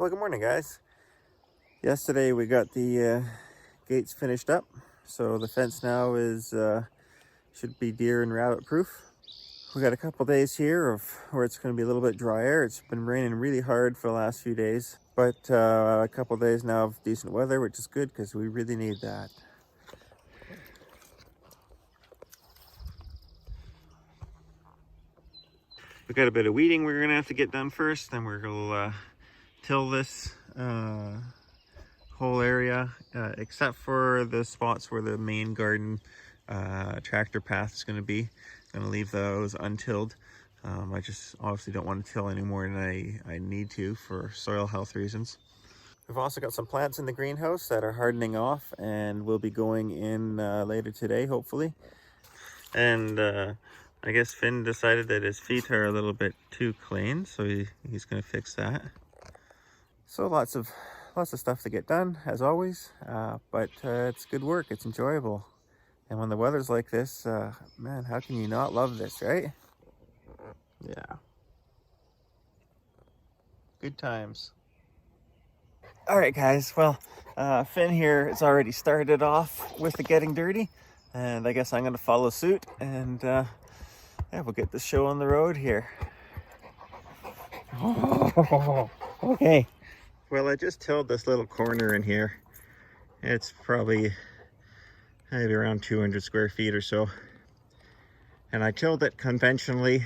Well, good morning, guys. Yesterday we got the gates finished up, so the fence now is should be deer and rabbit proof. We got a couple days here of where it's going to be a little bit drier. It's been raining really hard for the last few days, but a couple days now of decent weather, which is good because we really need that. We got a bit of weeding we're going to have to get done first, then we're going to till this whole area, except for the spots where the main garden tractor path is going to be. I'm going to leave those untilled. I just obviously don't want to till any more than I need to for soil health reasons. We've also got some plants in the greenhouse that are hardening off and will be going in later today, hopefully. And I guess Finn decided that his feet are a little bit too clean, so he's going to fix that. So lots of stuff to get done, as always, but it's good work. It's enjoyable. And when the weather's like this, man, how can you not love this, right? Yeah. Good times. All right, guys. Well, Finn here has already started off with the getting dirty, and I guess I'm going to follow suit, and yeah, we'll get the show on the road here. Okay. Well, I just tilled this little corner in here. It's probably maybe around 200 square feet or so. And I tilled it conventionally.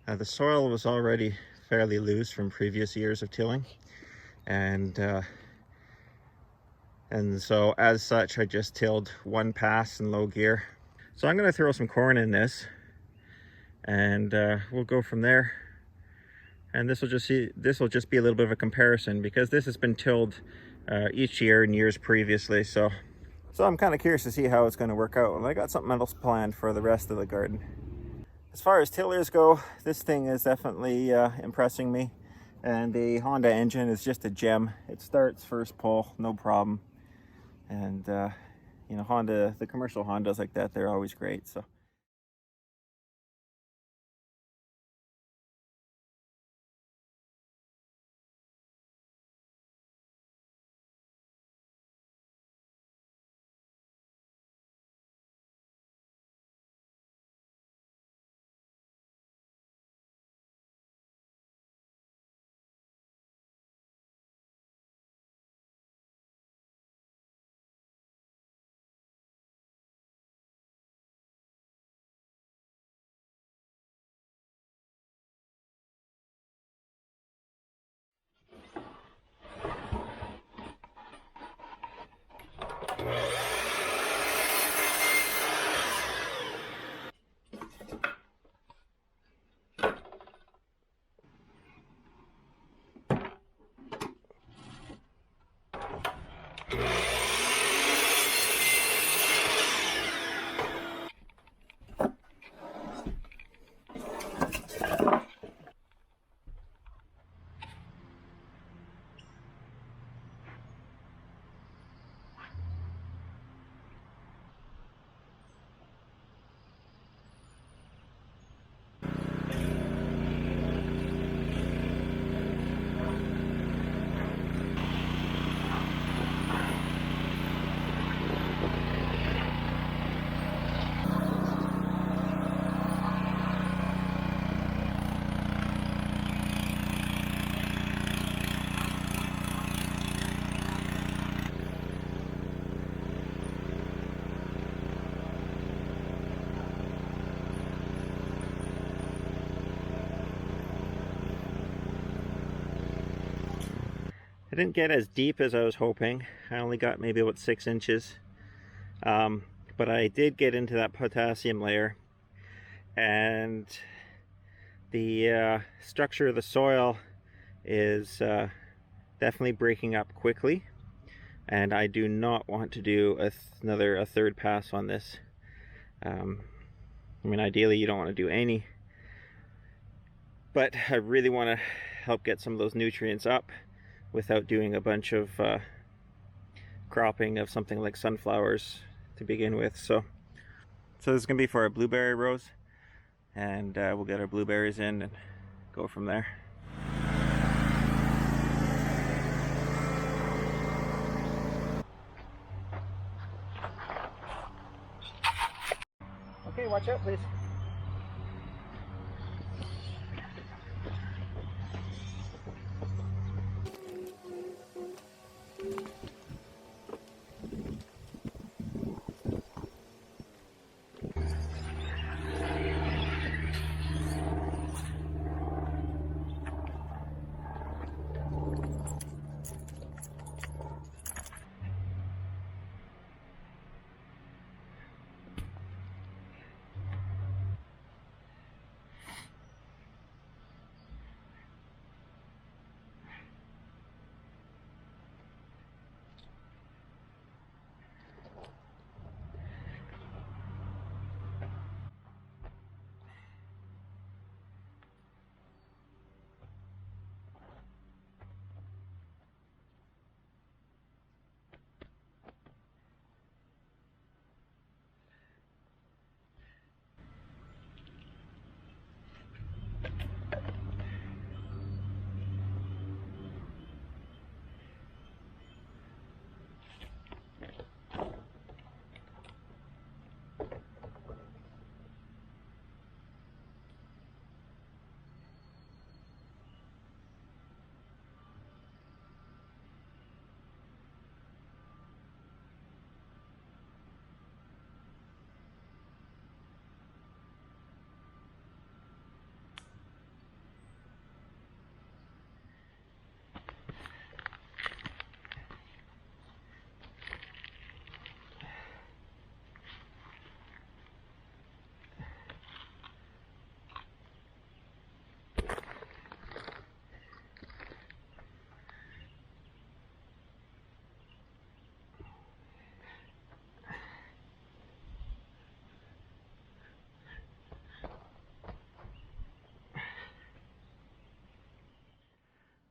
The soil was already fairly loose from previous years of tilling. And so as such, I just tilled one pass in low gear. So I'm gonna throw some corn in this and we'll go from there. And this will just be a little bit of a comparison because this has been tilled each year and years previously. So I'm kind of curious to see how it's going to work out. And I got something else planned for the rest of the garden. As far as tillers go, this thing is definitely impressing me. And the Honda engine is just a gem. It starts first pull, no problem. And you know, Honda, the commercial Hondas like that, they're always great. So. I didn't get as deep as I was hoping. I only got maybe about 6 inches. But I did get into that potassium layer. And the structure of the soil is definitely breaking up quickly. And I do not want to do a third pass on this. I mean, ideally you don't want to do any. But I really want to help get some of those nutrients up without doing a bunch of cropping of something like sunflowers to begin with. So this is going to be for our blueberry rows, and we'll get our blueberries in and go from there. watch out, please.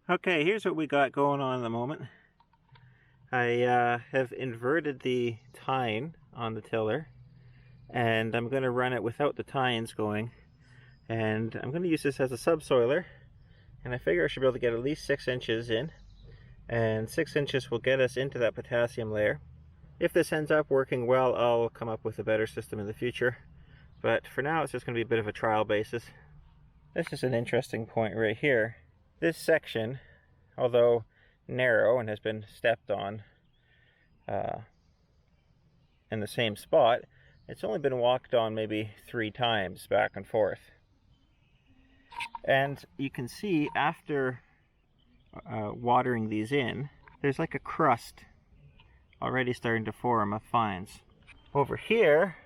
Okay, here's what we got going on at the moment. I have inverted the tine on the tiller, and I'm going to run it without the tines going. And I'm going to use this as a subsoiler, and I figure I should be able to get at least 6 inches in, and 6 inches will get us into that potassium layer. If this ends up working well, I'll come up with a better system in the future, but for now it's just going to be a bit of a trial basis. This is an interesting point right here. This section, although narrow and has been stepped on in the same spot, it's only been walked on maybe 3 times back and forth. And you can see after watering these in, there's like a crust already starting to form of fines. Over here,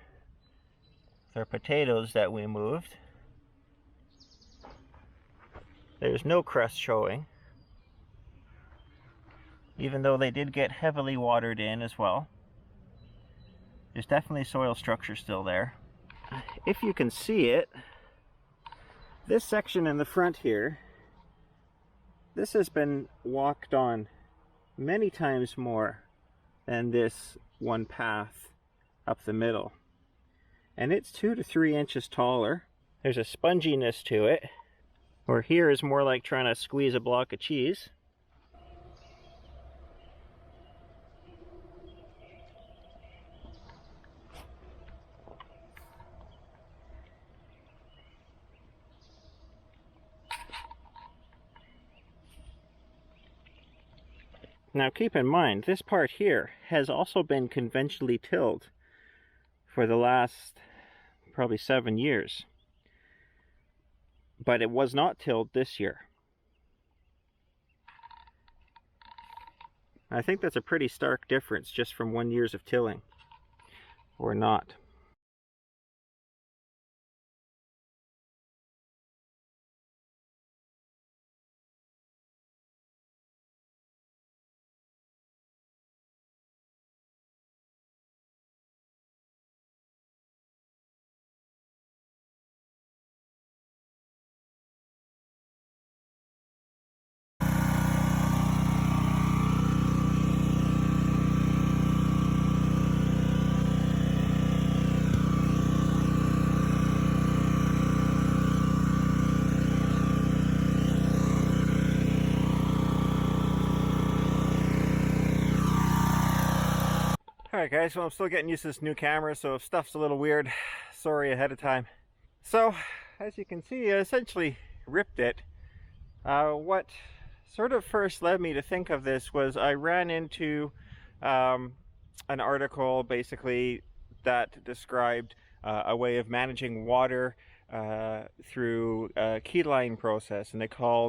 there are potatoes that we moved. There's no crust showing, even though they did get heavily watered in as well. There's definitely soil structure still there. If you can see it, this section in the front here, this has been walked on many times more than this one path up the middle. And it's 2 to 3 inches taller. There's a sponginess to it. Or here is more like trying to squeeze a block of cheese. Now keep in mind, this part here has also been conventionally tilled for the last probably 7 years. But it was not tilled this year. I think that's a pretty stark difference just from 1 year of tilling, or not. Alright guys, well I'm still getting used to this new camera, so if stuff's a little weird, sorry ahead of time. So, as you can see, I essentially ripped it. What sort of first led me to think of this was I ran into an article basically that described a way of managing water through a keyline process, and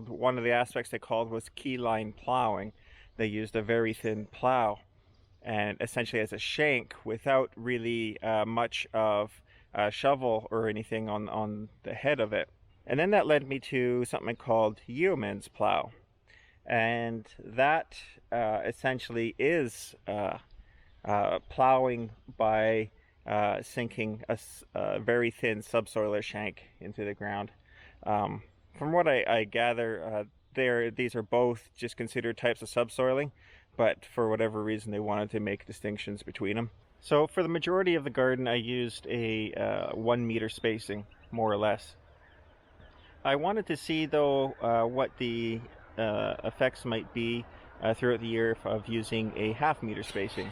one of the aspects they called was keyline plowing. They used a very thin plow and essentially as a shank without really much of a shovel or anything on the head of it. And then that led me to something called Yeomans Plough, and that essentially is plowing by sinking a very thin subsoiler shank into the ground. From what I gather, these are both just considered types of subsoiling, but for whatever reason they wanted to make distinctions between them. So for the majority of the garden I used a 1 meter spacing, more or less. I wanted to see though what the effects might be throughout the year of using a 1/2 meter spacing.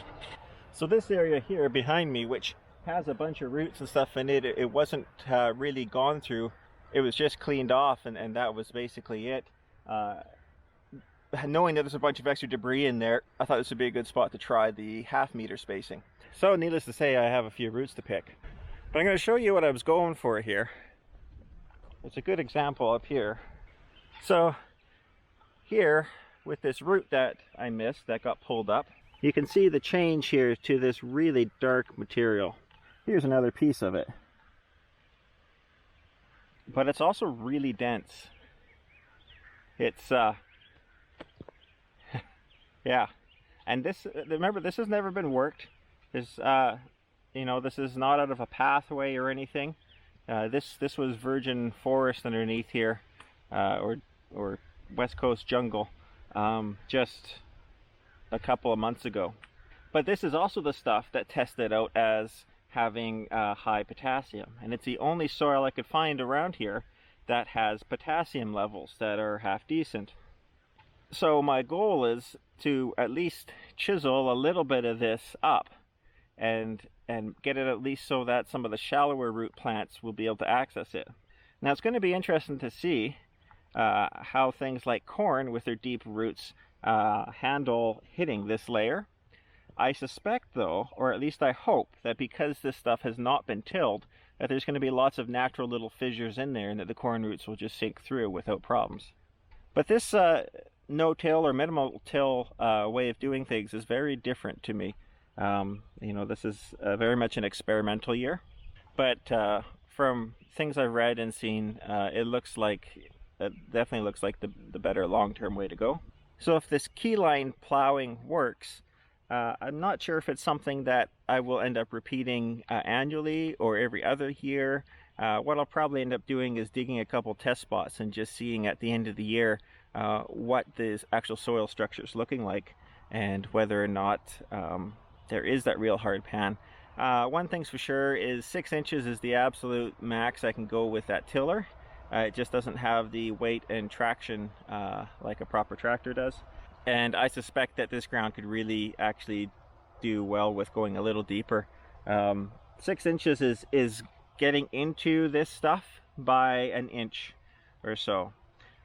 So this area here behind me, which has a bunch of roots and stuff in it, it wasn't really gone through. It was just cleaned off, and that was basically it. Knowing that there's a bunch of extra debris in there, I thought this would be a good spot to try the 1/2 meter spacing. So needless to say, I have a few roots to pick. But I'm going to show you what I was going for here. It's a good example up here. So here, with this root that I missed that got pulled up, you can see the change here to this really dark material. Here's another piece of it. But it's also really dense. It's yeah, and this, remember, this has never been worked. This this is not out of a pathway or anything. This was virgin forest underneath here, or West Coast jungle, just a couple of months ago. But this is also the stuff that tested out as having high potassium, and it's the only soil I could find around here that has potassium levels that are half decent. So my goal is to at least chisel a little bit of this up and get it at least so that some of the shallower root plants will be able to access it. Now it's going to be interesting to see how things like corn with their deep roots handle hitting this layer. I suspect though, or at least I hope, that because this stuff has not been tilled, that there's going to be lots of natural little fissures in there and that the corn roots will just sink through without problems. But this no-till or minimal till way of doing things is very different to me. This is very much an experimental year, but from things I've read and seen, it definitely looks like the better long-term way to go. So if this keyline plowing works, I'm not sure if it's something that I will end up repeating annually or every other year. What I'll probably end up doing is digging a couple test spots and just seeing at the end of the year what the actual soil structure is looking like, and whether or not there is that real hard pan. One thing's for sure is 6 inches is the absolute max I can go with that tiller. It just doesn't have the weight and traction like a proper tractor does. And I suspect that this ground could really actually do well with going a little deeper. 6 inches is getting into this stuff by an inch or so.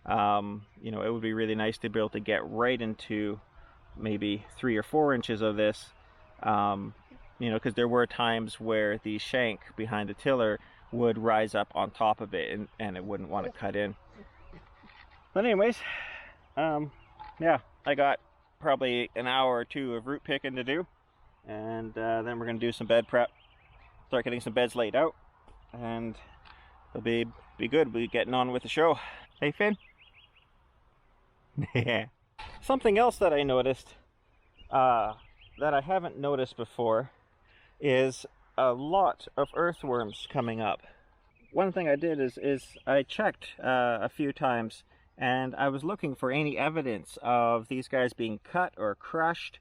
It would be really nice to be able to get right into maybe 3 or 4 inches of this. Because there were times where the shank behind the tiller would rise up on top of it and it wouldn't want to cut in. But anyways, yeah, I got probably an hour or two of root picking to do, and then we're going to do some bed prep, start getting some beds laid out, and it'll be good. We'll be getting on with the show. Hey, Finn? Yeah. Something else that I noticed that I haven't noticed before is a lot of earthworms coming up. One thing I did is I checked a few times, and I was looking for any evidence of these guys being cut or crushed,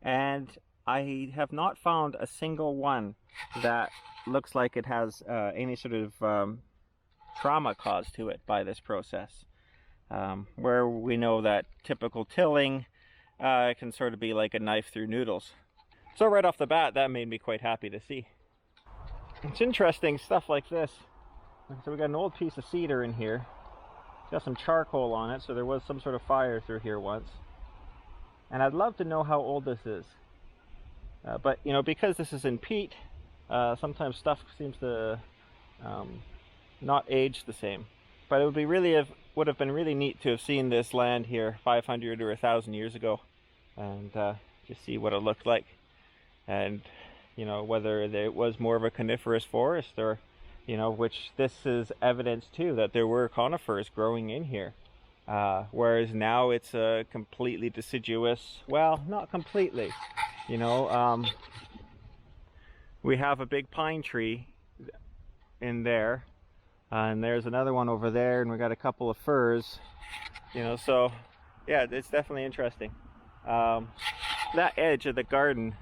and I have not found a single one that looks like it has any sort of trauma caused to it by this process. Where we know that typical tilling can sort of be like a knife through noodles. So right off the bat, that made me quite happy to see. it's interesting stuff like this. So we got an old piece of cedar in here. It's got some charcoal on it, so there was some sort of fire through here once. And I'd love to know how old this is. But you know, because this is in peat, sometimes stuff seems to not age the same. But it would have been really neat to have seen this land here 500 or 1,000 years ago, and just see what it looked like, and you know, whether it was more of a coniferous forest, or you know, which this is evidence too that there were conifers growing in here. Whereas now it's a completely deciduous, well, not completely, you know, we have a big pine tree in there, and there's another one over there, and we got a couple of firs, you know, so yeah, it's definitely interesting. That edge of the garden,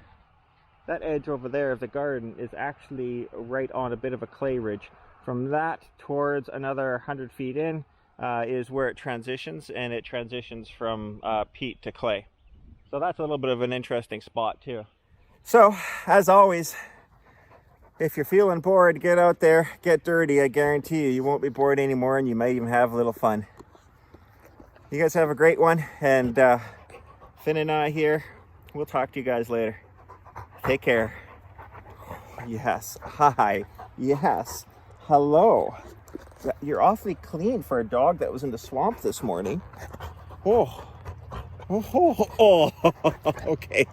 that edge over there of the garden is actually right on a bit of a clay ridge. From that towards another 100 feet in, is where it transitions, and it transitions from peat to clay. So that's a little bit of an interesting spot too. So, as always, if you're feeling bored, get out there, get dirty. I guarantee you won't be bored anymore, and you might even have a little fun. You guys have a great one, and Finn and I here, we'll talk to you guys later. Take care. Yes. Hi. Yes. Hello. You're awfully clean for a dog that was in the swamp this morning. Oh. Okay.